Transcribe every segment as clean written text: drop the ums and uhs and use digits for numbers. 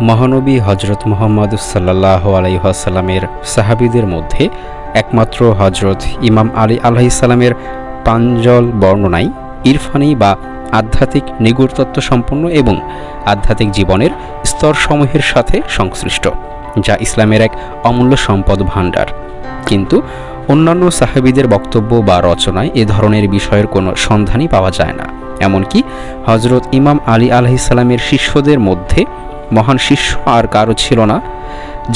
মহানবী হজরত মুহাম্মদ সাল্লাল্লাহু আলাইহি ওয়াসাল্লামের সাহাবীদের মধ্যে একমাত্র হজরত ইমাম আলী আলাইহিসসালামের প্রাঞ্জল বর্ণনায় ইরফানি বা আধ্যাত্মিক নিগূঢ়তত্ত্ব সম্পন্ন এবং আধ্যাত্মিক জীবনের স্তরসমূহের সাথে সংশ্লিষ্ট, যা ইসলামের এক অমূল্য সম্পদ ভাণ্ডার। কিন্তু অন্যান্য সাহাবীদের বক্তব্য বা রচনায় এ ধরনের বিষয়ের কোনো সন্ধানই পাওয়া যায় না। এমনকি হজরত ইমাম আলী আলাইহিসসালামের শিষ্যদের মধ্যে মহান শিষ্য আর কারো ছিল না,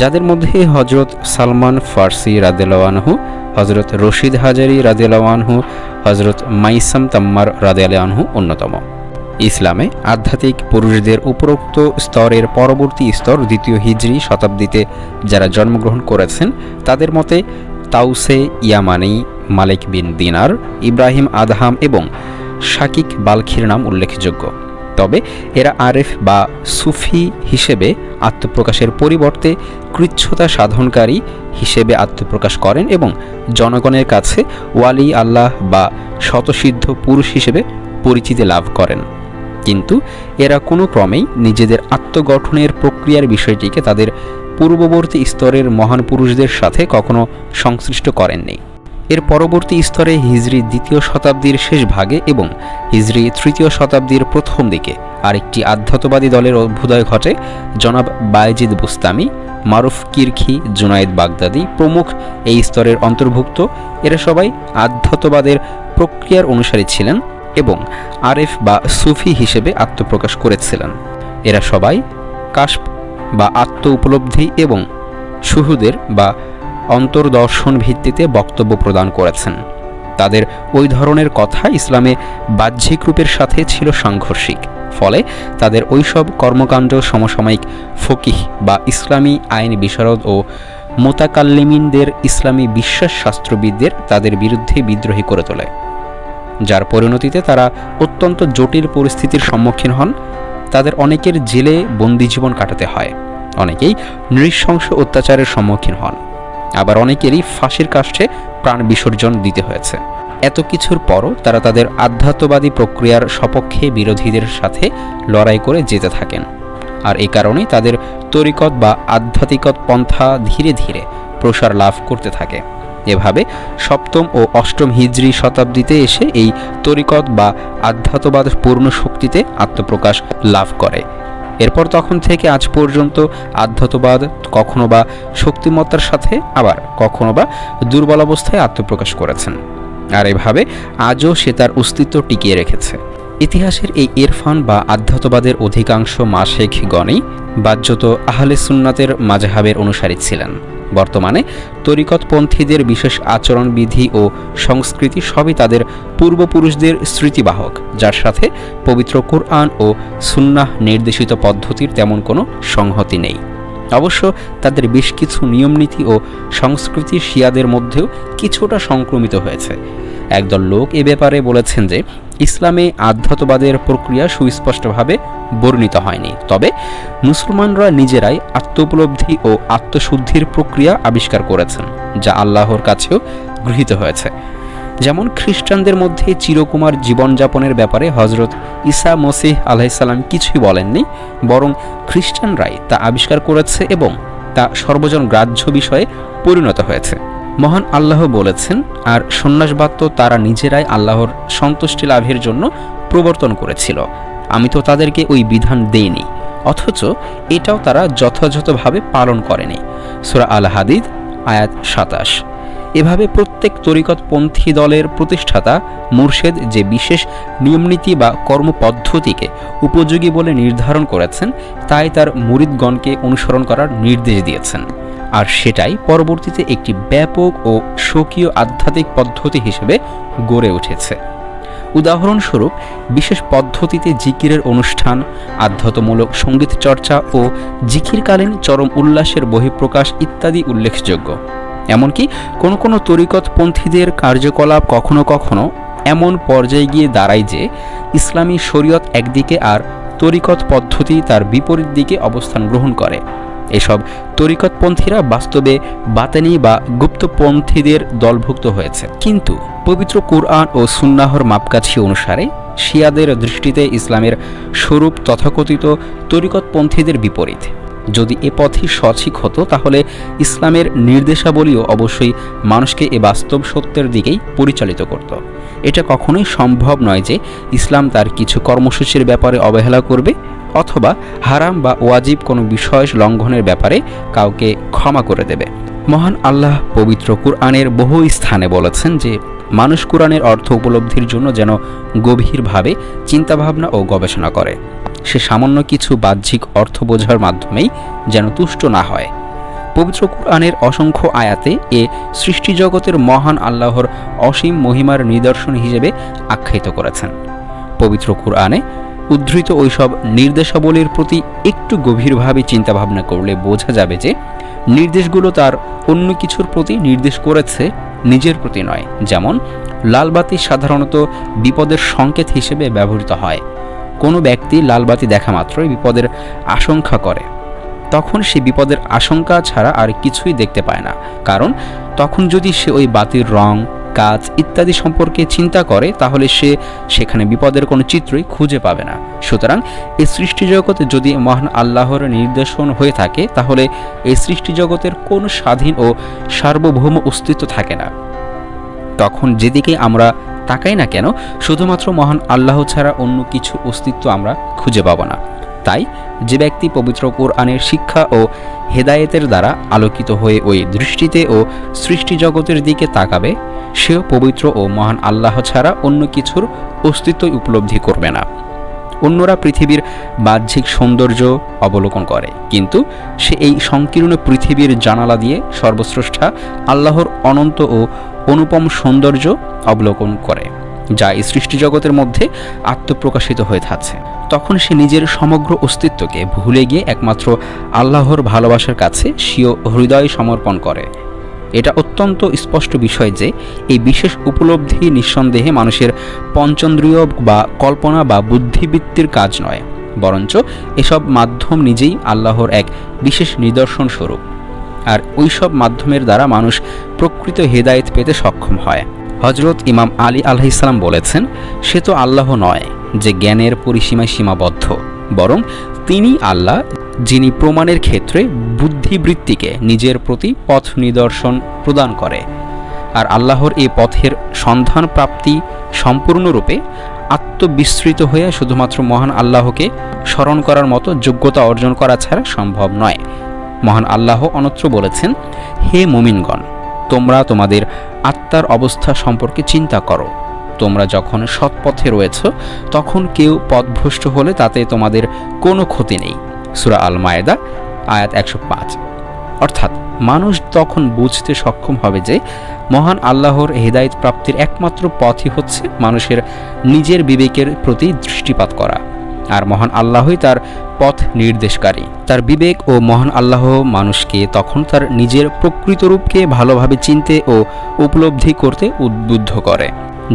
যাদের মধ্যে হজরত সালমান ফার্সি রাদিয়াল্লাহু আনহু, হজরত রশিদ হাজারি রাদিয়াল্লাহু আনহু, হজরত মাইসাম তাম্মার রাদিয়াল্লাহু আনহু অন্যতম। ইসলামে আধ্যাত্মিক পুরুষদের উপরোক্ত স্তরের পরবর্তী স্তর দ্বিতীয় হিজরি শতাব্দীতে যারা জন্মগ্রহণ করেছেন তাদের মতে তাউসে ইয়ামানি, মালিক বিন দিনার, ইব্রাহিম আদহাম এবং শাকিক বালখির নাম উল্লেখযোগ্য। তবে এরা আরেফ বা সুফি হিসেবে আত্মপ্রকাশের পরিবর্তে কৃচ্ছতা সাধনকারী হিসেবে আত্মপ্রকাশ করেন এবং জনগণের কাছে ওয়ালি আল্লাহ বা শতসিদ্ধ পুরুষ হিসেবে পরিচিতি লাভ করেন। কিন্তু এরা কোনো ক্রমেই নিজেদের আত্মগঠনের প্রক্রিয়ার বিষয়টিকে তাদের পূর্ববর্তী স্তরের মহান পুরুষদের সাথে কখনো সংশ্লিষ্ট করেননি। এর পরবর্তী স্তরে হিজরি দ্বিতীয় শতাব্দীর শেষ ভাগে এবং হিজরি তৃতীয় শতাব্দীর প্রথম দিকে আরেকটি আধ্যাত্মবাদী দলের অভ্যুদয় ঘটে। জনাব বায়েজিদ বুস্তামি, মারুফ কিরখি, জুনায়েদ বাগদাদি প্রমুখ এই স্তরের অন্তর্ভুক্ত। এরা সবাই আধ্যাত্মবাদের প্রক্রিয়ার অনুসারী ছিলেন এবং আরেফ বা সুফি হিসেবে আত্মপ্রকাশ করেছিলেন। এরা সবাই কাশফ বা আত্ম উপলব্ধি এবং শুহুদের বা অন্তর্দর্শন ভিত্তিতে বক্তব্য প্রদান করেছেন। তাদের ওই ধরনের কথা ইসলামে বাহ্যিক রূপের সাথে ছিল সাংঘর্ষিক, ফলে তাদের ওইসব কর্মকাণ্ড সমসাময়িক ফকিহ বা ইসলামী আইন বিশারদ ও মুতাকাল্লিমিনদের, ইসলামী বিশ্বাস শাস্ত্রবিদদের তাদের বিরুদ্ধে বিদ্রোহী করে তোলে, যার পরিণতিতে তারা অত্যন্ত জটিল পরিস্থিতির সম্মুখীন হন। তাদের অনেকের জেলে বন্দি জীবন কাটাতে হয়, অনেকেই নৃশংস অত্যাচারের সম্মুখীন হন, আবার অনেকেরই ফাঁসির কাষ্ঠে প্রাণ বিসর্জন দিতে হয়েছে। এত কিছুর পরও তারা তাদের আধ্যাত্মবাদী প্রক্রিয়ার সপক্ষে বিরোধীদের সাথে লড়াই করে যেতে থাকেন, আর এই কারণেই তাদের তরিকত বা আধ্যাত্মিকত পন্থা ধীরে ধীরে প্রসার লাভ করতে থাকে। এভাবে সপ্তম ও অষ্টম হিজরি শতাব্দীতে এসে এই তরিকত বা আধ্যাত্মবাদ পূর্ণ শক্তিতে আত্মপ্রকাশ লাভ করে। এরপর তখন থেকে আজ পর্যন্ত আধ্যাত্মবাদ কখনো বা শক্তিমত্তার সাথে, আবার কখনো বা দুর্বল অবস্থায় আত্মপ্রকাশ করেছেন, আর এভাবে আজও সে তার অস্তিত্ব টিকিয়ে রেখেছে। ইতিহাসের এই ইরফান বা আধ্যাত্মবাদের অধিকাংশ মাশেখগণই বাহ্যত আহলে সুন্নাতের মাজহাবের অনুসারী ছিলেন। বর্তমানে তরিকতপন্থীদের বিশেষ আচরণবিধি ও সংস্কৃতি সবই তাদের পূর্বপুরুষদের স্মৃতিবাহক, যার সাথে পবিত্র কুরআন ও সুন্নাহ নির্দেশিত পদ্ধতির তেমন কোনো সংহতি নেই। অবশ্য তাদের বেশ কিছু নিয়মনীতি ও সংস্কৃতি শিয়াদের মধ্যেও কিছুটা সংক্রমিত হয়েছে। একদল লোক এ ব্যাপারে বলেছেন যে ইসলামে আধ্যাত্মবাদের প্রক্রিয়া সুস্পষ্টভাবে বর্ণিত হয়নি, তবে মুসলমানরা নিজেরাই আত্মোপলব্ধি ও আত্মশুদ্ধির প্রক্রিয়া আবিষ্কার করেছেন, যা আল্লাহর কাছেও গৃহীত হয়েছে। যেমন খ্রিস্টানদের মধ্যে চিরকুমার জীবনযাপনের ব্যাপারে হজরত ঈসা মসীহ আলাইহিসসালাম কিছুই বলেননি, বরং খ্রিস্টানরাই তা আবিষ্কার করেছে এবং তা সর্বজন গ্রাহ্য বিষয়ে পরিণত হয়েছে। মহান আল্লাহ বলেছেন, আর সন্ন্যাসবাদ তো তারা নিজেরাই আল্লাহর সন্তুষ্টি লাভের জন্য প্রবর্তন করেছিল, আমি তো তাদেরকে ওই বিধান দেইনি, অথচ এটাও তারা যথাযথভাবে পালন করেনি। সূরা আল হাদিদ আয়াত ২৭। এভাবে প্রত্যেক তরিকতপন্থী দলের প্রতিষ্ঠাতা মুর্শেদ যে বিশেষ নিয়মনীতি বা কর্মপদ্ধতিকে উপযোগী বলে নির্ধারণ করেছেন, তাই তার মুরিদগণকে অনুসরণ করার নির্দেশ দিয়েছেন, আর সেটাই পরবর্তীতে একটি ব্যাপক ও স্বকীয় আধ্যাত্মিক পদ্ধতি হিসেবে গড়ে উঠেছে। উদাহরণস্বরূপ বিশেষ পদ্ধতিতে জিকিরের অনুষ্ঠান, আধ্যাত্মমূলক সঙ্গীত চর্চা ও জিকিরকালীন চরম উল্লাসের বহিঃপ্রকাশ ইত্যাদি উল্লেখযোগ্য। এমনকি কোনো কোনো তরিকতপন্থীদের কার্যকলাপ কখনো কখনো এমন পর্যায়ে গিয়ে দাঁড়ায় যে ইসলামী শরীয়ত একদিকে আর তরিকত পদ্ধতি তার বিপরীত দিকে অবস্থান গ্রহণ করে। এসব তরিকতপন্থীরা বাস্তবে বাতেনি বা গুপ্তপন্থীদের দলভুক্ত হয়েছে, কিন্তু পবিত্র কুরআন ও সুন্নাহর মাপকাঠি অনুসারে শিয়াদের দৃষ্টিতে ইসলামের স্বরূপ তথাকথিত তরিকতপন্থীদের বিপরীত। যদি এ পথই সঠিক হতো তাহলে ইসলামের নির্দেশাবলীও অবশ্যই মানুষকে এ বাস্তব সত্যের দিকেই পরিচালিত করত। এটা কখনোই সম্ভব নয় যে ইসলাম তার কিছু কর্মসূচির ব্যাপারে অবহেলা করবে অথবা হারাম বা ওয়াজিব কোনো বিষয় লঙ্ঘনের ব্যাপারে কাউকে ক্ষমা করে দেবে। মহান আল্লাহ পবিত্র কুরআনের বহু স্থানে বলেছেন যে মানুষ কুরআনের অর্থ উপলব্ধির জন্য যেন গভীরভাবে চিন্তাভাবনা ও গবেষণা করে, সে সামান্য কিছু বাহ্যিক অর্থ বোঝার মাধ্যমেই যেন তুষ্ট না হয়। পবিত্র কুরআনের অসংখ্য আয়াতে এ সৃষ্টিজগতের মহান আল্লাহর অসীম মহিমার নিদর্শন হিসেবে আখ্যায়িত করেছেন। পবিত্র কুরআনে উদ্ধৃত ওইসব নির্দেশাবলীর প্রতি একটু গভীরভাবে চিন্তাভাবনা করলে বোঝা যাবে যে নির্দেশগুলো তার অন্য কিছুর প্রতি নির্দেশ করেছে, নিজের প্রতি নয়। যেমন লালবাতি সাধারণত বিপদের সংকেত হিসেবে ব্যবহৃত হয়। কোনো ব্যক্তি লালবাতি দেখা মাত্রই বিপদের আশঙ্কা করে, তখন সে বিপদের আশঙ্কা ছাড়া আর কিছুই দেখতে পায় না, কারণ তখন যদি সে ওই বাতির রং, কাজ ইত্যাদি সম্পর্কে চিন্তা করে তাহলে সে সেখানে বিপদের কোনো চিত্রই খুঁজে পাবে না। সুতরাং এই সৃষ্টিজগতে যদি মহান আল্লাহর নির্দেশন হয়ে থাকে তাহলে এই সৃষ্টিজগতের কোনো স্বাধীন ও সার্বভৌম অস্তিত্ব থাকে না। তখন যেদিকে আমরা তাকাই না কেন শুধুমাত্র মহান আল্লাহ ছাড়া অন্য কিছু অস্তিত্ব আমরা খুঁজে পাব না। তাই যে ব্যক্তি পবিত্র কোরআনের শিক্ষা ও হেদায়েতের দ্বারা আলোকিত হয়ে ওই দৃষ্টিতে ও সৃষ্টিজগতের দিকে তাকাবে, সেও পবিত্র ও মহান আল্লাহ ছাড়া অন্য কিছুর অস্তিত্বই উপলব্ধি করবে না। অন্যরা পৃথিবীর বাহ্যিক সৌন্দর্য অবলোকন করে, কিন্তু সে এই সংকীর্ণ পৃথিবীর জানালা দিয়ে সর্বস্রষ্টা আল্লাহর অনন্ত ও অনুপম সৌন্দর্য অবলোকন করে, যা এই সৃষ্টিজগতের মধ্যে আত্মপ্রকাশিত হয়ে থাকছে। তখন সে নিজের সমগ্র অস্তিত্বকে ভুলে গিয়ে একমাত্র আল্লাহর ভালোবাসার কাছে স্বীয় হৃদয় সমর্পণ করে। এটা অত্যন্ত স্পষ্ট বিষয় যে এই বিশেষ উপলব্ধি নিঃসন্দেহে মানুষের পঞ্চেন্দ্রিয় বা কল্পনা বা বুদ্ধিবৃত্তির কাজ নয়, বরঞ্চ এসব মাধ্যম নিজেই আল্লাহর এক বিশেষ নিদর্শন স্বরূপ। আর ওইসব মাধ্যমের দ্বারা মানুষ প্রকৃত হেদায়েত পেতে সক্ষম হয়। হযরত ইমাম আলী আলাইহিস সালাম বলেছেন, সে তো আল্লাহ নয় যে জ্ঞানের পরিসীমায় সীমাবদ্ধ, বরং তিনি আল্লাহ যিনি প্রমাণের ক্ষেত্রে বুদ্ধিবৃত্তিকে নিজের প্রতি পথ নিদর্শন প্রদান করে। আর আল্লাহর এই পথের সন্ধান প্রাপ্তি সম্পূর্ণরূপে আত্মবিস্মৃত হয়ে শুধুমাত্র মহান আল্লাহকে স্মরণ করার মতো যোগ্যতা অর্জন করা ছাড়া সম্ভব নয়। মহান আল্লাহ অন্যত্র বলেছেন, হে মুমিনগণ, তোমরা তোমাদের আত্মার অবস্থা সম্পর্কে চিন্তা করো। তোমরা যখন সৎপথে রয়েছ তখন কেউ পথভ্রষ্ট হলে তাতে তোমাদের কোনো ক্ষতি নেই। সূরা আল মায়েদা আয়াত 105। অর্থাৎ মানুষ তখন বুঝতে সক্ষম হবে যে মহান আল্লাহর হেদায়েত প্রাপ্তির একমাত্র পথই হচ্ছে মানুষের নিজের বিবেকের প্রতি দৃষ্টিপাত করা, আর মহান আল্লাহই তার পথ নির্দেশকারী। তার বিবেক ও মহান আল্লাহ মানুষকে তখন তার নিজের প্রকৃত রূপকে ভালোভাবে চিনতে ও উপলব্ধি করতে উদ্বুদ্ধ করে,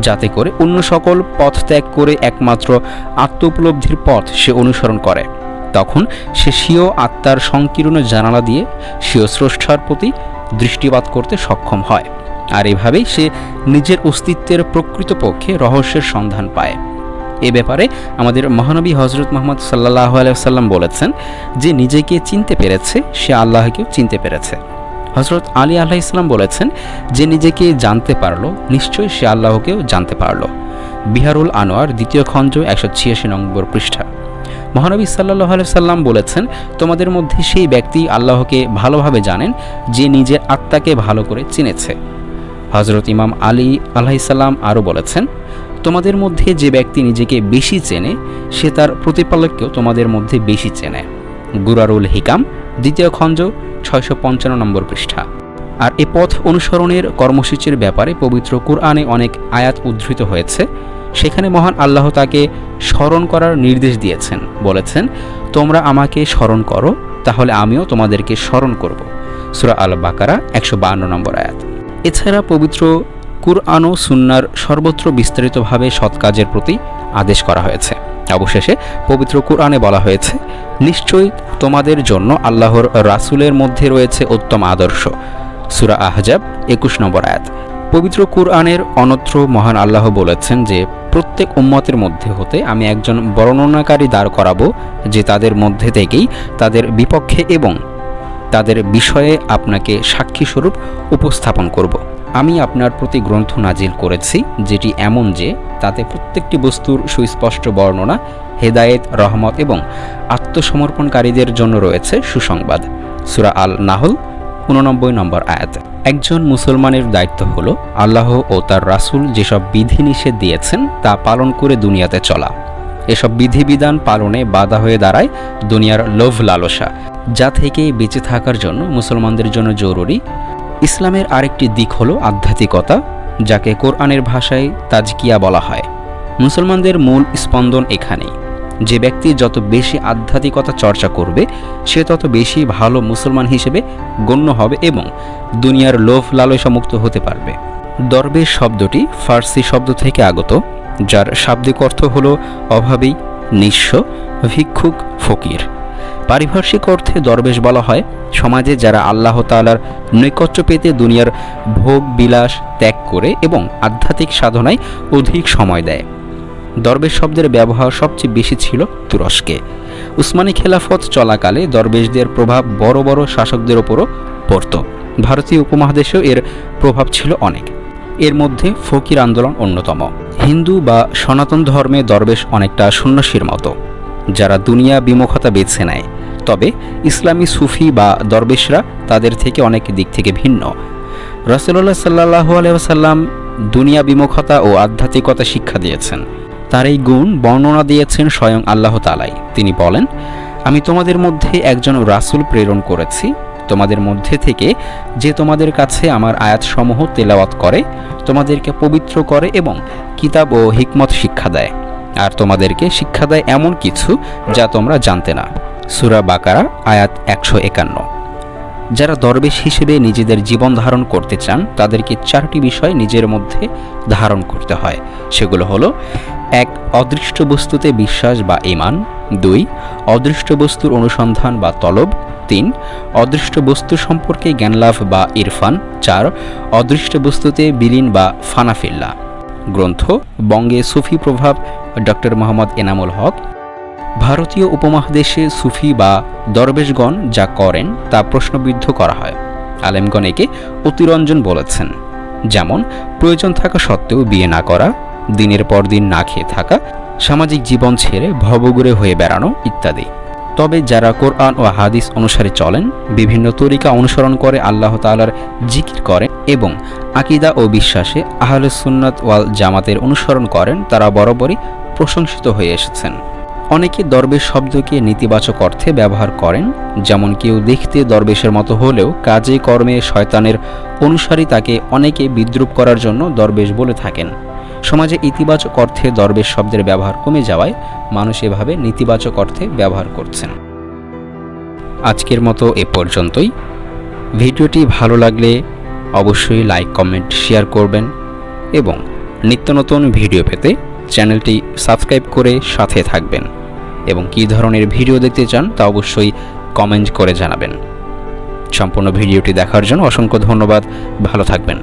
যাতে করে অন্য সকল পথ ত্যাগ করে একমাত্র আত্ম উপলব্ধির পথ সে অনুসরণ করে। তখন সে স্বীয় আত্মার সংকীর্ণ জানালা দিয়ে স্বীয় স্রষ্টার প্রতি দৃষ্টিপাত করতে সক্ষম হয়, আর এভাবেই সে নিজের অস্তিত্বের প্রকৃতপক্ষে রহস্যের সন্ধান পায়। এ ব্যাপারে আমাদের মহানবী হযরত মুহাম্মদ সাল্লাল্লাহু আলাইহি ওয়াসাল্লাম বলেছেন, যে নিজেকে চিনতে পেরেছে সে আল্লাহকেও চিনতে পেরেছে। হযরত আলী আলাইহিস সালাম বলেছেন, যে নিজেকে জানতে পারলো নিশ্চয়ই সে আল্লাহকেও জানতে পারলো। বিহারুল আনোয়ার 2য় খণ্ড 186 নম্বর পৃষ্ঠা। মহানবী সাল্লাল্লাহু আলাইহি ওয়াসাল্লাম বলেছেন, তোমাদের মধ্যে সেই ব্যক্তি আল্লাহকে ভালোভাবে জানেন যে নিজের আত্মাকে ভালো করে চিনেছে। হযরত ইমাম আলী আলাইহিস সালাম আরও বলেছেন, তোমাদের মধ্যে যে ব্যক্তি নিজেকে বেশি চেনে সে তার প্রতিপালককেও তোমাদের মধ্যে বেশি চেনে। গুরারুল হিকাম 2য় খণ্ড 655 নম্বর পৃষ্ঠা। আর এ পথ অনুসরণের কর্মসূচির ব্যাপারে পবিত্র কুরআনে অনেক আয়াত উদ্ধৃত হয়েছে। সেখানে মহান আল্লাহ তাকে স্মরণ করার নির্দেশ দিয়েছেন, বলেছেন, তোমরা আমাকে স্মরণ করো তাহলে আমিও তোমাদেরকে স্মরণ করব। সূরা আল বাকারা 152 নম্বর আয়াত। এছাড়া পবিত্র কুরআন ও সুন্নাহর সর্বত্র বিস্তারিতভাবে সৎ কাজের প্রতি আদেশ করা হয়েছে। অবশেষে পবিত্র কুরআনে বলা হয়েছে, নিশ্চয়ই তোমাদের জন্য আল্লাহর রাসূলের মধ্যে রয়েছে উত্তম আদর্শ। সূরা আহজাব 21 নম্বর আয়াত। পবিত্র কুরআনের অন্যত্র মহান আল্লাহ বলেছেন যে প্রত্যেক উম্মতের মধ্যে হতে আমি একজন বর্ণনাকারী দাঁড় করাবো, যে তাদের মধ্যে থেকেই তাদের বিপক্ষে এবং তাদের বিষয়ে আপনাকে সাক্ষীস্বরূপ উপস্থাপন করব। আমি আপনার প্রতি গ্রন্থ নাজিল করেছি, যেটি এমন যে তাতে প্রত্যেকটি বস্তুর সুস্পষ্ট বর্ণনা, হেদায়েত, রহমত এবং আত্মসমর্পণকারীদের জন্য রয়েছে সুসংবাদ। সূরা আল নাহল 89 নম্বর আয়াত। একজন মুসলমানের দায়িত্ব হলো আল্লাহ ও তার রাসূল যেসব বিধিনিষেধ দিয়েছেন তা পালন করে দুনিয়াতে চলা। এসব বিধিবিধান পালনে বাধা হয়ে দাঁড়ায় দুনিয়ার লোভ লালসা, যা থেকে বেঁচে থাকার জন্য মুসলমানদের জন্য জরুরি। ইসলামের আরেকটি দিক হলো আধ্যাত্মিকতা, যাকে কোরআনের ভাষায় তাজকিয়া বলা হয়। মুসলমানদের মূল স্পন্দন এখানেই। যে ব্যক্তি যত বেশি আধ্যাত্মিকতা চর্চা করবে সে তত বেশি ভালো মুসলমান হিসেবে গণ্য হবে এবং দুনিয়ার লোভ লালসা মুক্ত হতে পারবে। দরবেশ শব্দটি ফার্সি শব্দ থেকে আগত, যার শাব্দিক অর্থ হল অভাবী, নিঃস্ব, ভিক্ষুক, ফকির। পারিভাষিক অর্থে দরবেশ বলা হয় সমাজে যারা আল্লাহ তাআলার নৈকট্য পেতে দুনিয়ার ভোগ বিলাস ত্যাগ করে এবং আধ্যাত্মিক সাধনায় অধিক সময় দেয়। দরবেশ শব্দের ব্যবহার সবচেয়ে বেশি ছিল তুরস্কে। উসমানী খেলাফত চলাকালে দরবেশদের প্রভাব বড় বড় শাসকদের ওপরও পড়ত। ভারতীয় উপমহাদেশেও এর প্রভাব ছিল অনেক। এর মধ্যে ফকির আন্দোলন অন্যতম। হিন্দু বা সনাতন ধর্মে দরবেশ অনেকটা সন্ন্যাসীর মতো, যারা দুনিয়া বিমুখতা বেছে নেয়। তবে ইসলামী সুফি বা দরবেশরা তাদের থেকে অনেক দিক থেকে ভিন্ন। রাসূলুল্লাহ সাল্লাল্লাহু আলাইহি ওয়াসাল্লাম দুনিয়া বিমুখতা ও আধ্যাত্মিকতা শিক্ষা দিয়েছেন। তার এই গুণ বর্ণনা দিয়েছেন স্বয়ং আল্লাহ তাআলাই। তিনি বলেন, আমি তোমাদের মধ্যে একজন রাসূল প্রেরণ করেছি, তোমাদের মধ্যে থেকে যে তোমাদের কাছে আমার আয়াতসমূহ তেলাওয়াত করে, তোমাদেরকে পবিত্র করে এবং কিতাব ও হিকমত শিক্ষা দেয়, আর তোমাদেরকে শিক্ষা দেয় এমন কিছু যা তোমরা জানতে না। সূরা বাকারা আয়াত 151। যারা দরবেশ হিসেবে নিজেদের জীবন ধারণ করতে চান তাদেরকে 4টি বিষয় নিজের মধ্যে ধারণ করতে হয়। সেগুলো হলো 1. অদৃষ্ট বস্তুতে বিশ্বাস বা ঈমান। 2. অদৃষ্ট বস্তুর অনুসন্ধান বা তলব। 3. অদৃষ্ট বস্তু সম্পর্কে জ্ঞানলাভ বা ইরফান। 4. অদৃষ্ট বস্তুতে বিলীন বা ফানাফিল্লা। গ্রন্থ বঙ্গে সুফি প্রভাব, ডক্টর মোহাম্মদ এনামুল হক। ভারতীয় উপমহাদেশে সুফি বা দরবেশগণ যা করেন তা প্রশ্নবিদ্ধ করা হয়। আলেমগণ একে অতিরঞ্জন বলেছেন, যেমন প্রয়োজন থাকা সত্ত্বেও বিয়ে না করা, দিনের পর দিন না খেয়ে থাকা, সামাজিক জীবন ছেড়ে ভবঘুরে হয়ে বেড়ানো ইত্যাদি। তবে যারা কোরআন ও হাদিস অনুসারে চলেন, বিভিন্ন তরিকা অনুসরণ করে আল্লাহ তাআলার জিকির করেন এবং আকীদা ও বিশ্বাসে আহলে সুন্নাত ওয়াল জামাতের অনুসরণ করেন, তারা বরাবরই প্রশংসিত হয়ে এসেছেন। অনেকে দরবেশ শব্দকে নেতিবাচক অর্থে ব্যবহার করেন, যেমন কেউ দেখতে দরবেশের মতো হলেও কাজে কর্মে শয়তানের অনুসারী, তাকে অনেকে বিদ্রূপ করার জন্য দরবেশ বলে থাকেন। সমাজে ইতিবাচক অর্থে দরবেশ শব্দের ব্যবহার কমে যাওয়ায় মানুষ এভাবে নেতিবাচক অর্থে ব্যবহার করছেন। আজকের মতো এ পর্যন্তই। ভিডিওটি ভালো লাগলে অবশ্যই লাইক, কমেন্ট, শেয়ার করবেন এবং নিত্য নতুন ভিডিও পেতে চ্যানেলটি সাবস্ক্রাইব করে সাথে থাকবেন এবং কী ধরনের ভিডিও দেখতে চান তা অবশ্যই কমেন্ট করে জানাবেন। সম্পূর্ণ ভিডিওটি দেখার জন্য অসংখ্য ধন্যবাদ। ভালো থাকবেন।